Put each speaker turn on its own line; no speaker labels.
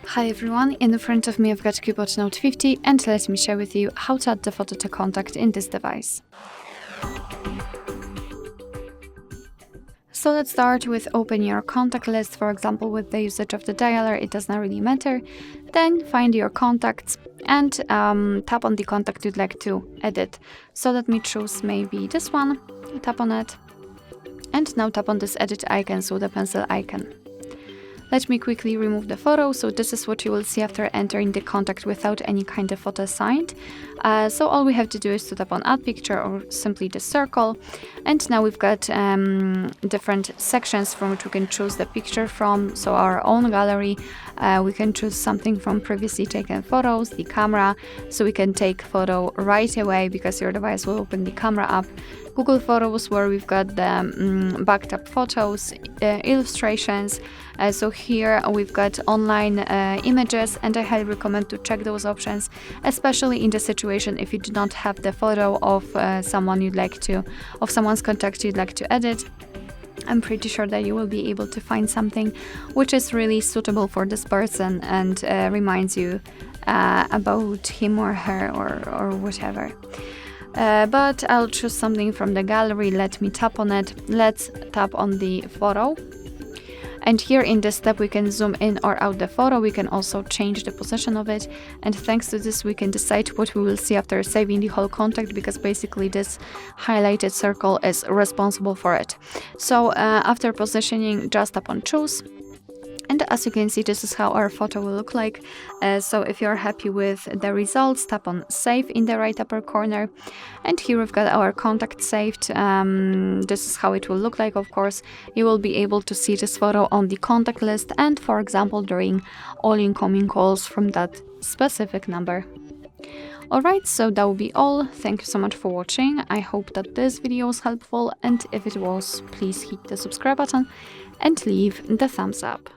Hi everyone, in front of me I've got CUBOT Note 50 and let me share with you how to add the photo to contact in this device. So let's start with open your contact list, for example with the usage of the dialer, it does not really matter. Then find your contacts and tap on the contact you'd like to edit. So let me choose maybe this one, tap on it, and now tap on this edit icon, so the pencil icon. Let me quickly remove the photo, so this is what you will see after entering the contact without any kind of photo assigned. So all we have to do is to tap on add picture or simply the circle, and now we've got different sections from which we can choose the picture from, so our own gallery, we can choose something from previously taken photos, the camera, so we can take photo right away because your device will open the camera app. Google Photos, where we've got the backed up photos, illustrations. So here we've got online images, and I highly recommend to check those options, especially in the situation if you do not have the photo of someone's contact you'd like to edit. I'm pretty sure that you will be able to find something which is really suitable for this person and reminds you about him or her or whatever. But I'll choose something from the gallery. Let me tap on it. Let's tap on the photo. And here in this step we can zoom in or out the photo. We can also change the position of it. And thanks to this we can decide what we will see after saving the whole contact, because basically this highlighted circle is responsible for it. So after positioning, just tap on choose. And as you can see, this is how our photo will look like. So if you're happy with the results, tap on save in the right upper corner. And here we've got our contact saved. This is how it will look like. Of course, you will be able to see this photo on the contact list and, for example, during all incoming calls from that specific number. Alright, so that will be all. Thank you so much for watching. I hope that this video was helpful, and if it was, please hit the subscribe button and leave the thumbs up.